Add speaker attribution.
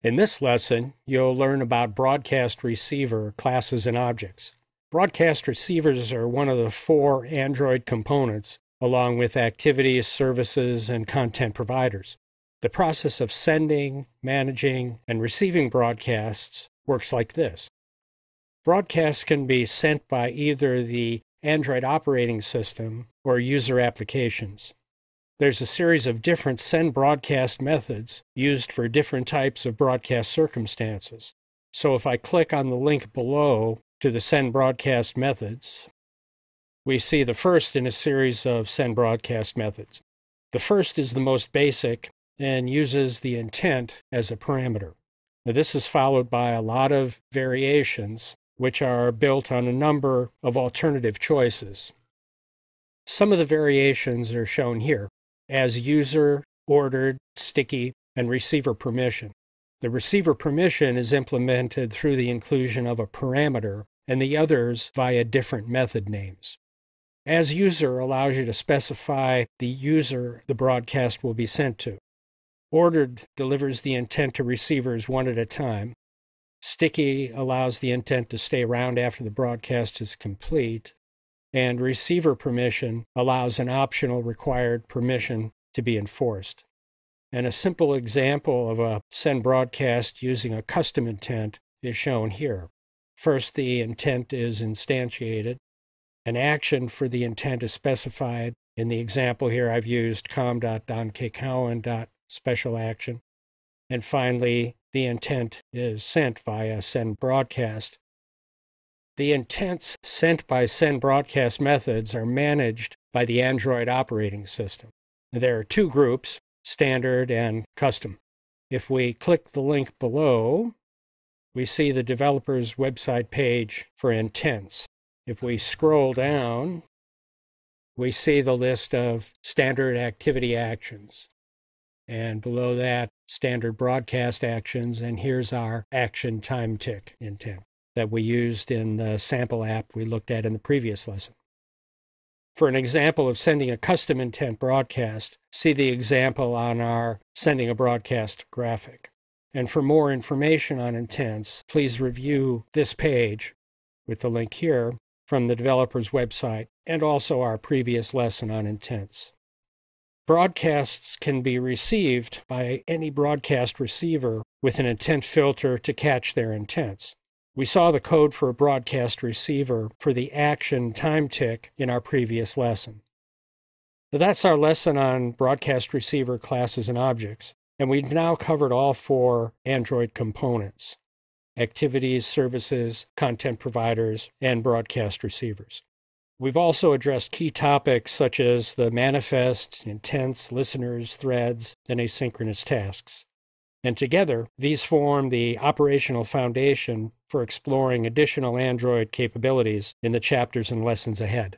Speaker 1: In this lesson, you'll learn about broadcast receiver classes and objects. Broadcast receivers are one of the 4 Android components, along with activities, services, and content providers. The process of sending, managing, and receiving broadcasts works like this. Broadcasts can be sent by either the Android operating system or user applications. There's a series of different send broadcast methods used for different types of broadcast circumstances. So if I click on the link below to the send broadcast methods, we see the first in a series of send broadcast methods. The first is the most basic and uses the intent as a parameter. Now, this is followed by a lot of variations, which are built on a number of alternative choices. Some of the variations are shown here as user, ordered, sticky, and receiver permission. The receiver permission is implemented through the inclusion of a parameter, and the others via different method names. As user allows you to specify the user the broadcast will be sent to. Ordered delivers the intent to receivers one at a time. Sticky allows the intent to stay around after the broadcast is complete. And receiver permission allows an optional required permission to be enforced. And a simple example of a send broadcast using a custom intent is shown here. First, the intent is instantiated. An action for the intent is specified. In the example here, I've used com.donkcowan.specialaction. And finally, the intent is sent via send broadcast. The intents sent by send broadcast methods are managed by the Android operating system. There are 2 groups, standard and custom. If we click the link below, we see the developer's website page for intents. If we scroll down, we see the list of standard activity actions. And below that, standard broadcast actions, and here's our action time tick intent that we used in the sample app we looked at in the previous lesson. For an example of sending a custom intent broadcast, see the example on our Sending a Broadcast graphic. And for more information on intents, please review this page with the link here from the developer's website and also our previous lesson on intents. Broadcasts can be received by any broadcast receiver with an intent filter to catch their intents. We saw the code for a broadcast receiver for the action time tick in our previous lesson. So that's our lesson on broadcast receiver classes and objects, and we've now covered all 4 Android components: activities, services, content providers, and broadcast receivers. We've also addressed key topics such as the manifest, intents, listeners, threads, and asynchronous tasks. And together, these form the operational foundation for exploring additional Android capabilities in the chapters and lessons ahead.